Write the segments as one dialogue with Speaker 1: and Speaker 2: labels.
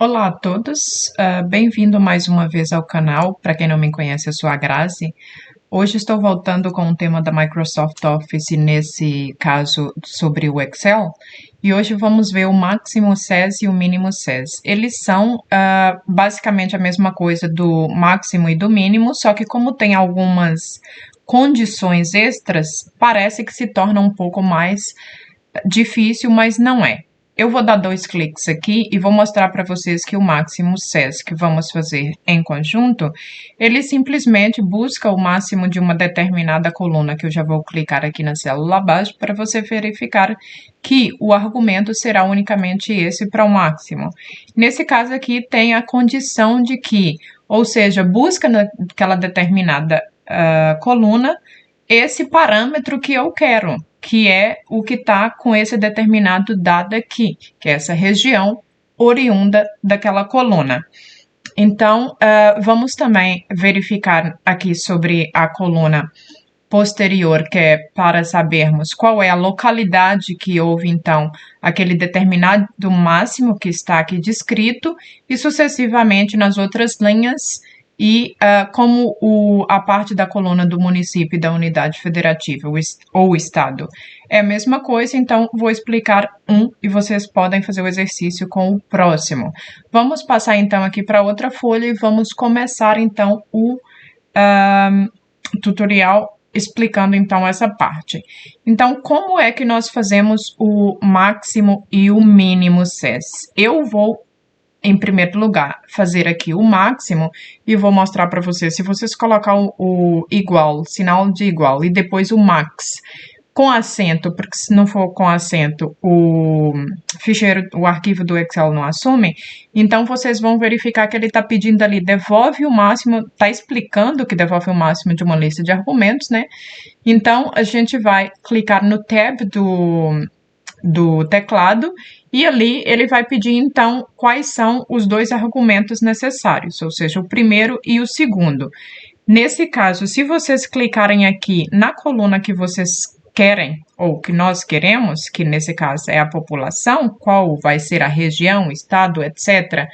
Speaker 1: Olá a todos, bem-vindo mais uma vez ao canal. Para quem não me conhece, eu sou a Grazi. Hoje estou voltando com o tema da Microsoft Office, nesse caso sobre o Excel. E hoje vamos ver o máximo SES e o mínimo SES. Eles são basicamente a mesma coisa do máximo e do mínimo, só que como tem algumas condições extras, parece que se torna um pouco mais difícil, mas não é. Eu vou dar 2 cliques aqui e vou mostrar para vocês que o máximo SES que vamos fazer em conjunto, ele simplesmente busca o máximo de uma determinada coluna, que eu já vou clicar aqui na célula abaixo para você verificar que o argumento será unicamente esse para o máximo. Nesse caso aqui tem a condição de que, ou seja, busca naquela determinada coluna esse parâmetro que eu quero, que é o que está com esse determinado dado aqui, que é essa região oriunda daquela coluna. Então, vamos também verificar aqui sobre a coluna posterior, que é para sabermos qual é a localidade que houve, então, aquele determinado máximo que está aqui descrito, e sucessivamente nas outras linhas, e como a parte da coluna do município e da unidade federativa ou estado é a mesma coisa, então vou explicar e vocês podem fazer o exercício com o próximo. Vamos passar então aqui para outra folha e vamos começar então o tutorial explicando então essa parte. Então, como é que nós fazemos o máximo e o mínimo SES? Eu vou, em primeiro lugar, fazer aqui o máximo e vou mostrar para vocês. Se vocês colocar o igual, sinal de igual, e depois o max com acento, porque se não for com acento, o ficheiro, o arquivo do Excel não assume, então vocês vão verificar que ele está pedindo ali, devolve o máximo, está explicando que devolve o máximo de uma lista de argumentos, né? Então, a gente vai clicar no tab do teclado, e ali ele vai pedir, então, quais são os dois argumentos necessários, ou seja, o primeiro e o segundo. Nesse caso, se vocês clicarem aqui na coluna que vocês querem, ou que nós queremos, que nesse caso é a população, qual vai ser a região, estado, etc.,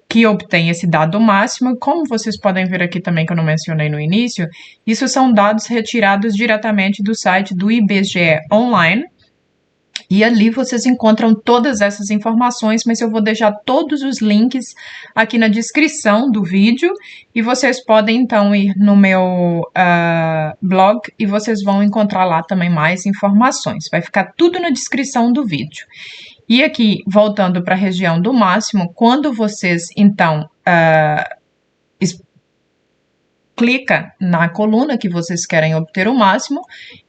Speaker 1: que obtém esse dado máximo, como vocês podem ver aqui também, que eu não mencionei no início, isso são dados retirados diretamente do site do IBGE Online, e ali vocês encontram todas essas informações, mas eu vou deixar todos os links aqui na descrição do vídeo, e vocês podem então ir no meu blog e vocês vão encontrar lá também mais informações. Vai ficar tudo na descrição do vídeo. E aqui, voltando para a região do máximo, quando vocês então clica na coluna que vocês querem obter o máximo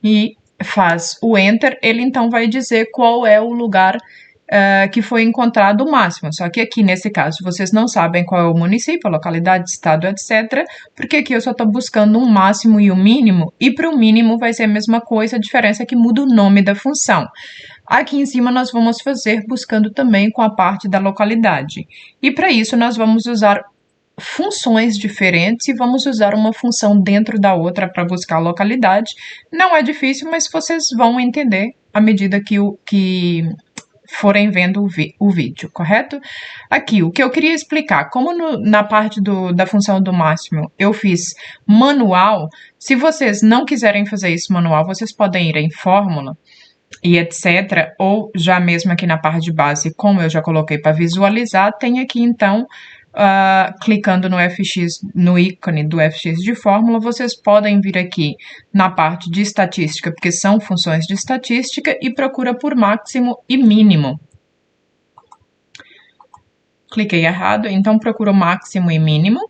Speaker 1: e faz o Enter, ele então vai dizer qual é o lugar que foi encontrado o máximo. Só que aqui, nesse caso, vocês não sabem qual é o município, a localidade, estado, etc., porque aqui eu só estou buscando um máximo e um mínimo, e para o mínimo vai ser a mesma coisa, a diferença é que muda o nome da função. Aqui em cima nós vamos fazer buscando também com a parte da localidade. E para isso nós vamos usar funções diferentes e vamos usar uma função dentro da outra para buscar a localidade. Não é difícil, mas vocês vão entender à medida que forem vendo o vídeo, correto? Aqui, o que eu queria explicar, como na parte da função do máximo eu fiz manual, se vocês não quiserem fazer isso manual, vocês podem ir em fórmula e etc, ou já mesmo aqui na parte de base, como eu já coloquei para visualizar, tem aqui então clicando no FX, no ícone do FX de fórmula, vocês podem vir aqui na parte de estatística, porque são funções de estatística, e procura por máximo e mínimo. Cliquei errado, então procura máximo e mínimo.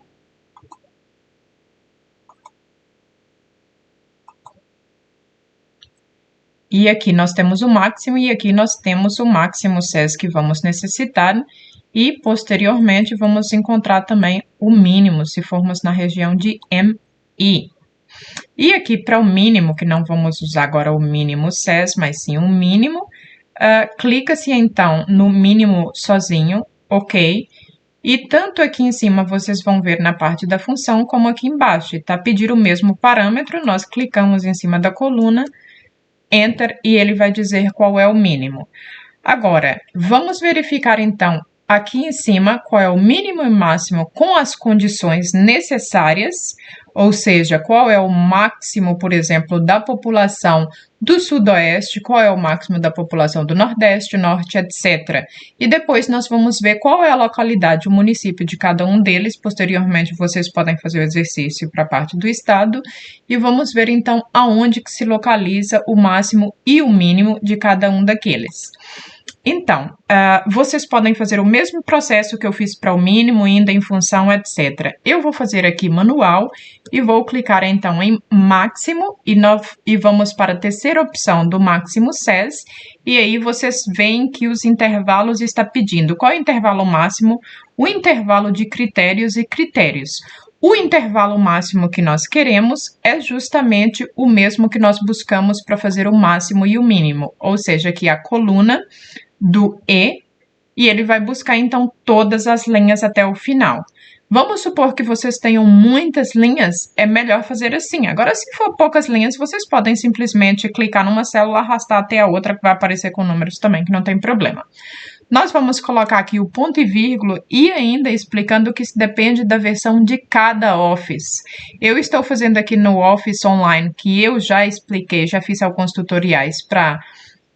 Speaker 1: E aqui nós temos o máximo, e aqui nós temos o máximo SES que vamos necessitar. E, posteriormente, vamos encontrar também o mínimo, se formos na região de MI. E aqui, para o mínimo, que não vamos usar agora o mínimo SES, mas sim o mínimo, clica-se, então, no mínimo sozinho, OK. E tanto aqui em cima, vocês vão ver na parte da função, como aqui embaixo. Está pedir o mesmo parâmetro, nós clicamos em cima da coluna, Enter, e ele vai dizer qual é o mínimo. Agora, vamos verificar, então, aqui em cima qual é o mínimo e máximo com as condições necessárias, ou seja, qual é o máximo, por exemplo, da população do Sudoeste, qual é o máximo da população do Nordeste, Norte, etc. E depois nós vamos ver qual é a localidade, o município de cada um deles. Posteriormente, vocês podem fazer o exercício para a parte do estado e vamos ver então aonde que se localiza o máximo e o mínimo de cada um daqueles. Então, vocês podem fazer o mesmo processo que eu fiz para o mínimo, indo em função, etc. Eu vou fazer aqui manual e vou clicar então em máximo e vamos para a terceira opção do máximo SES. E aí vocês veem que os intervalos está pedindo. Qual é o intervalo máximo? O intervalo de critérios e critérios. O intervalo máximo que nós queremos é justamente o mesmo que nós buscamos para fazer o máximo e o mínimo, ou seja, aqui a coluna do E, e ele vai buscar então todas as linhas até o final. Vamos supor que vocês tenham muitas linhas, é melhor fazer assim. Agora, se for poucas linhas, vocês podem simplesmente clicar numa célula, arrastar até a outra, que vai aparecer com números também, que não tem problema. Nós vamos colocar aqui o ponto e vírgula e ainda explicando que isso depende da versão de cada Office. Eu estou fazendo aqui no Office Online, que eu já expliquei, já fiz alguns tutoriais para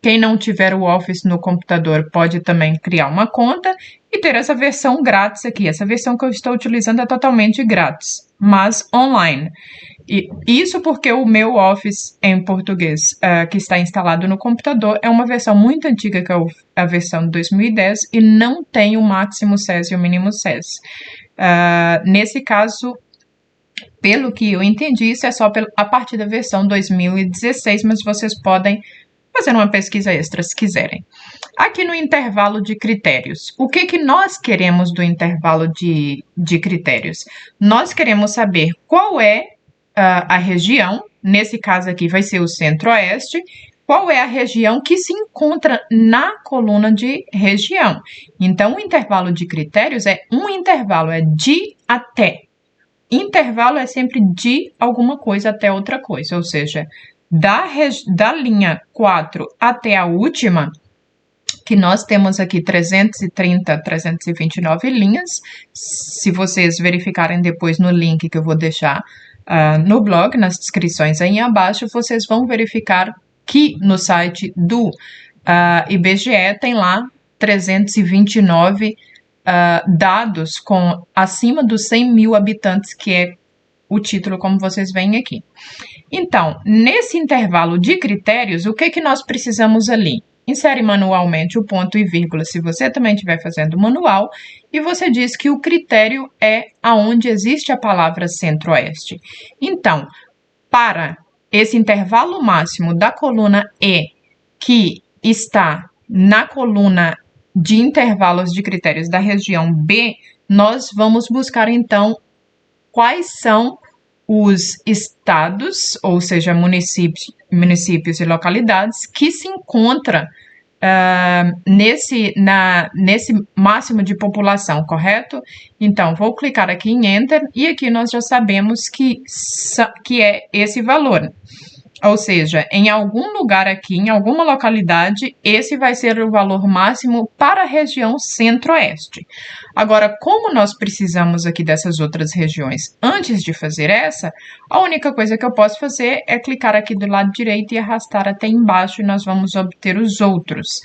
Speaker 1: quem não tiver o Office no computador pode também criar uma conta e ter essa versão grátis aqui. Essa versão que eu estou utilizando é totalmente grátis, mas online. E isso porque o meu Office em português, que está instalado no computador, é uma versão muito antiga, que é a versão de 2010, e não tem o máximo SES e o mínimo SES. Nesse caso, pelo que eu entendi, isso é só a partir da versão 2016, mas vocês podem fazer uma pesquisa extra se quiserem. Aqui no intervalo de critérios, o que nós queremos do intervalo de critérios? Nós queremos saber qual é a região, nesse caso aqui vai ser o Centro-Oeste, qual é a região que se encontra na coluna de região. Então, o intervalo de critérios é um intervalo, é de até. Intervalo é sempre de alguma coisa até outra coisa, ou seja, da linha 4 até a última, que nós temos aqui 330, 329 linhas. Se vocês verificarem depois no link que eu vou deixar no blog, nas descrições aí abaixo, vocês vão verificar que no site do IBGE tem lá 329 dados com acima dos 100 mil habitantes, que é o título como vocês veem aqui. Então, nesse intervalo de critérios, o que nós precisamos ali? Insere manualmente o ponto e vírgula, se você também estiver fazendo manual, e você diz que o critério é aonde existe a palavra Centro-Oeste. Então, para esse intervalo máximo da coluna E, que está na coluna de intervalos de critérios da região B, nós vamos buscar, então, quais são os estados, ou seja, municípios e localidades que se encontram nesse máximo de população, correto? Então, vou clicar aqui em Enter e aqui nós já sabemos que é esse valor. Ou seja, em algum lugar aqui, em alguma localidade, esse vai ser o valor máximo para a região Centro-Oeste. Agora, como nós precisamos aqui dessas outras regiões antes de fazer essa, a única coisa que eu posso fazer é clicar aqui do lado direito e arrastar até embaixo e nós vamos obter os outros.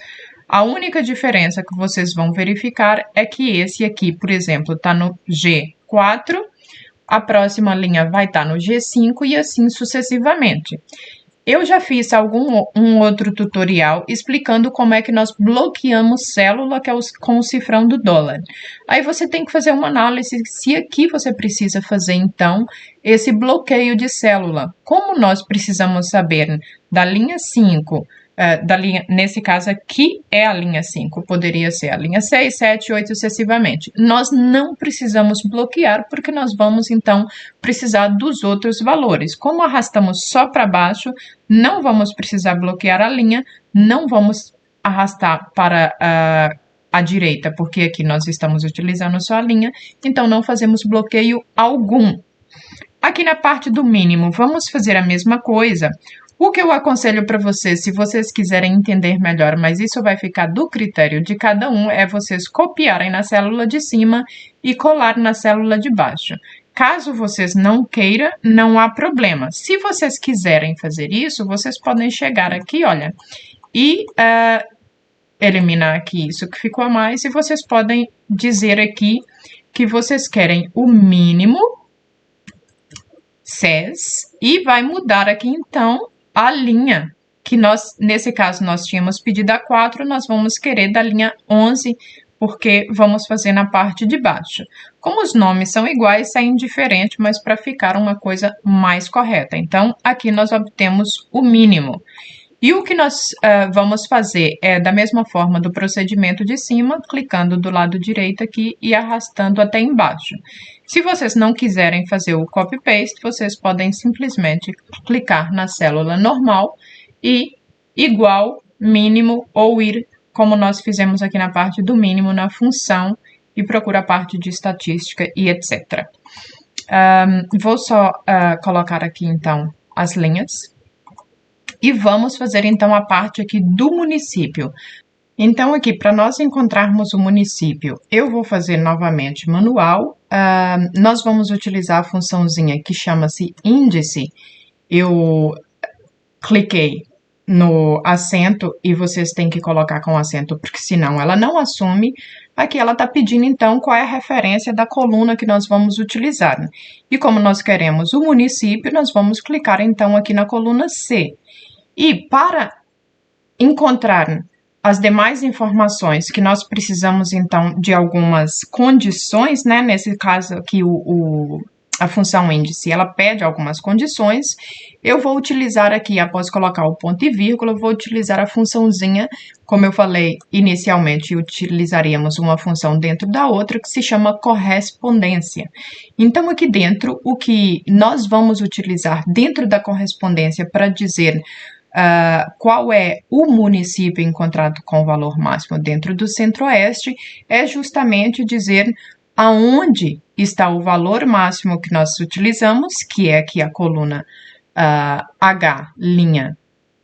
Speaker 1: A única diferença que vocês vão verificar é que esse aqui, por exemplo, está no G4, a próxima linha vai estar no G5 e assim sucessivamente. Eu já fiz um outro tutorial explicando como é que nós bloqueamos célula, que é com o cifrão do dólar. Aí você tem que fazer uma análise se aqui você precisa fazer, então, esse bloqueio de célula. Como nós precisamos saber da linha 5, nesse caso aqui é a linha 5, poderia ser a linha 6, 7, 8 sucessivamente. Nós não precisamos bloquear porque nós vamos então precisar dos outros valores. Como arrastamos só para baixo, não vamos precisar bloquear a linha, não vamos arrastar para a direita, porque aqui nós estamos utilizando só a linha, então não fazemos bloqueio algum. Aqui na parte do mínimo, vamos fazer a mesma coisa. O que eu aconselho para vocês, se vocês quiserem entender melhor, mas isso vai ficar do critério de cada um, é vocês copiarem na célula de cima e colar na célula de baixo. Caso vocês não queiram, não há problema. Se vocês quiserem fazer isso, vocês podem chegar aqui, olha, e eliminar aqui isso que ficou a mais, e vocês podem dizer aqui que vocês querem o mínimo SES, e vai mudar aqui, então, a linha, que nós, nesse caso, nós tínhamos pedido a 4, nós vamos querer da linha 11, porque vamos fazer na parte de baixo. Como os nomes são iguais, é indiferente, mas para ficar uma coisa mais correta. Então, aqui nós obtemos o mínimo. E o que nós vamos fazer é, da mesma forma do procedimento de cima, clicando do lado direito aqui e arrastando até embaixo. Se vocês não quiserem fazer o copy-paste, vocês podem simplesmente clicar na célula normal e igual, mínimo, ou ir, como nós fizemos aqui na parte do mínimo, na função, e procura a parte de estatística e etc. Vou só colocar aqui, então, as linhas. E vamos fazer, então, a parte aqui do município. Então, aqui, para nós encontrarmos o município, eu vou fazer novamente manual. Nós vamos utilizar a funçãozinha que chama-se índice. Eu cliquei no acento e vocês têm que colocar com acento, porque senão ela não assume. Aqui ela está pedindo, então, qual é a referência da coluna que nós vamos utilizar. E como nós queremos o município, nós vamos clicar, então, aqui na coluna C. E para encontrar as demais informações que nós precisamos, então, de algumas condições, né? Nesse caso aqui, a função índice, ela pede algumas condições. Eu vou utilizar aqui, após colocar o ponto e vírgula, eu vou utilizar a funçãozinha, como eu falei inicialmente, utilizaríamos uma função dentro da outra, que se chama correspondência. Então, aqui dentro, o que nós vamos utilizar dentro da correspondência para dizer qual é o município encontrado com o valor máximo dentro do Centro-Oeste, é justamente dizer aonde está o valor máximo que nós utilizamos, que é aqui a coluna H, linha,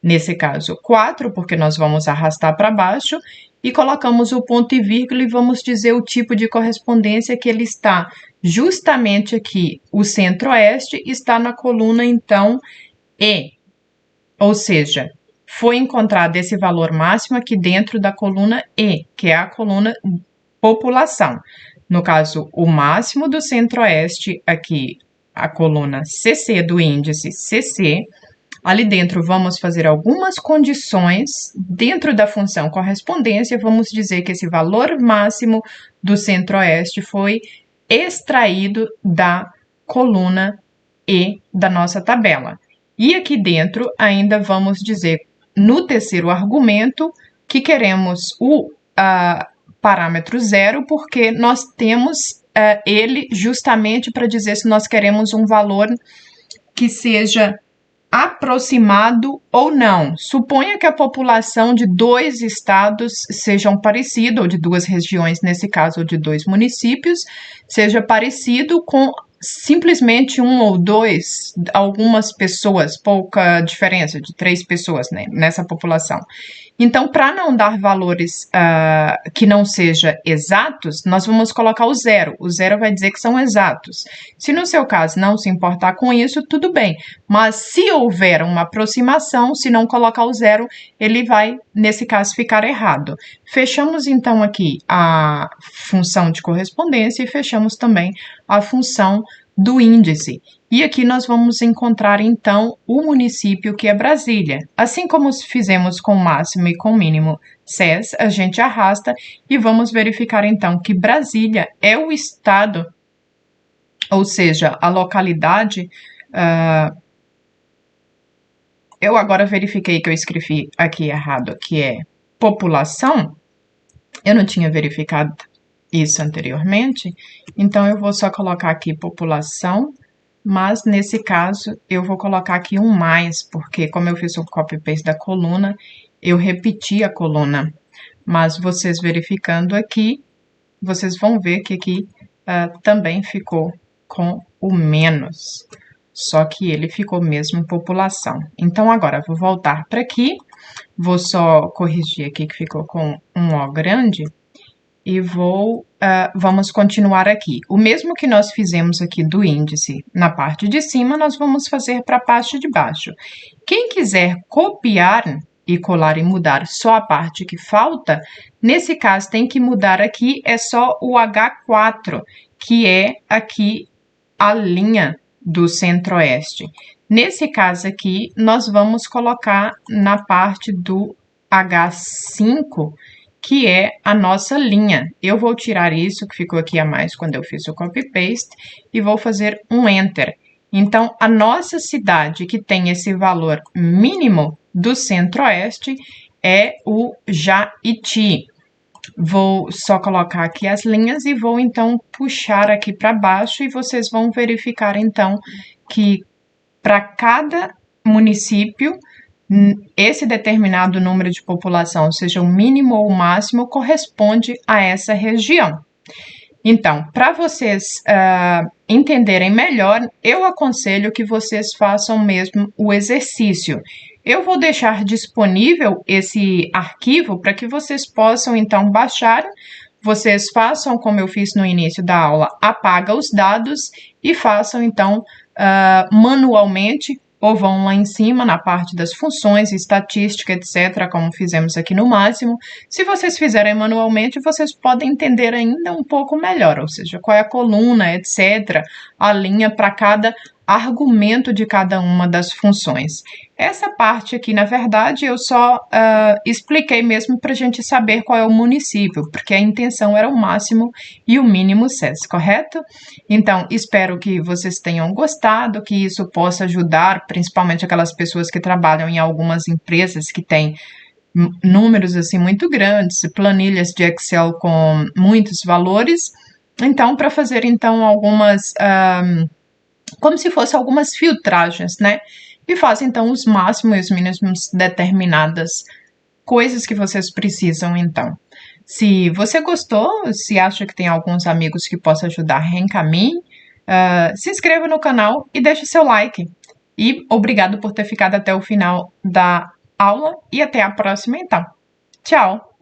Speaker 1: nesse caso 4, porque nós vamos arrastar para baixo, e colocamos o ponto e vírgula e vamos dizer o tipo de correspondência que ele está justamente aqui. O Centro-Oeste está na coluna, então, E. Ou seja, foi encontrado esse valor máximo aqui dentro da coluna E, que é a coluna população. No caso, o máximo do Centro-Oeste, aqui a coluna CC do índice CC. Ali dentro vamos fazer algumas condições. Dentro da função correspondência, vamos dizer que esse valor máximo do Centro-Oeste foi extraído da coluna E da nossa tabela. E aqui dentro ainda vamos dizer, no terceiro argumento, que queremos o parâmetro 0, porque nós temos ele justamente para dizer se nós queremos um valor que seja aproximado ou não. Suponha que a população de 2 estados sejam parecido, ou de 2 regiões, nesse caso, ou de 2 municípios, seja parecido com simplesmente 1 ou 2, algumas pessoas, pouca diferença, de 3 pessoas, né, nessa população. Então, para não dar valores que não sejam exatos, nós vamos colocar o 0. O 0 vai dizer que são exatos. Se no seu caso não se importar com isso, tudo bem. Mas se houver uma aproximação, se não colocar o 0, ele vai, nesse caso, ficar errado. Fechamos, então, aqui a função de correspondência e fechamos também a função do índice. E aqui nós vamos encontrar, então, o município, que é Brasília. Assim como fizemos com o máximo e com o mínimo SES, a gente arrasta e vamos verificar, então, que Brasília é o estado, ou seja, a localidade. Eu agora verifiquei que eu escrevi aqui errado, que é população. Eu não tinha verificado isso anteriormente, então eu vou só colocar aqui população, mas nesse caso eu vou colocar aqui um mais, porque como eu fiz o copy-paste da coluna, eu repeti a coluna. Mas vocês verificando aqui, vocês vão ver que aqui também ficou com o menos. só que ele ficou mesmo em população. Então, agora vou voltar para aqui, vou só corrigir aqui que ficou com um O grande, e vamos continuar aqui. O mesmo que nós fizemos aqui do índice na parte de cima, nós vamos fazer para a parte de baixo. Quem quiser copiar e colar e mudar só a parte que falta, nesse caso tem que mudar aqui, é só o H4, que é aqui a linha do centro-oeste. Nesse caso aqui, nós vamos colocar na parte do H5, que é a nossa linha. Eu vou tirar isso que ficou aqui a mais quando eu fiz o copy-paste e vou fazer um Enter. Então, a nossa cidade que tem esse valor mínimo do centro-oeste é o Jaiti. Vou só colocar aqui as linhas e vou então puxar aqui para baixo e vocês vão verificar então que para cada município esse determinado número de população, seja o mínimo ou o máximo, corresponde a essa região. Então, para vocês entenderem melhor, eu aconselho que vocês façam mesmo o exercício. Eu vou deixar disponível esse arquivo para que vocês possam, então, baixar. Vocês façam, como eu fiz no início da aula, apaga os dados e façam, então, manualmente, ou vão lá em cima na parte das funções, estatística, etc., como fizemos aqui no máximo. Se vocês fizerem manualmente, vocês podem entender ainda um pouco melhor, ou seja, qual é a coluna, etc., a linha para cada argumento de cada uma das funções. Essa parte aqui, na verdade, eu só expliquei mesmo para a gente saber qual é o município, porque a intenção era o máximo e o mínimo SES, correto? Então, espero que vocês tenham gostado, que isso possa ajudar, principalmente aquelas pessoas que trabalham em algumas empresas que têm números assim muito grandes, planilhas de Excel com muitos valores. Então, para fazer então algumas como se fossem algumas filtragens, né? E faz então os máximos e os mínimos determinadas coisas que vocês precisam, então. Se você gostou, se acha que tem alguns amigos que possa ajudar, reencaminhe, se inscreva no canal e deixe seu like. E obrigado por ter ficado até o final da aula e até a próxima, então. Tchau!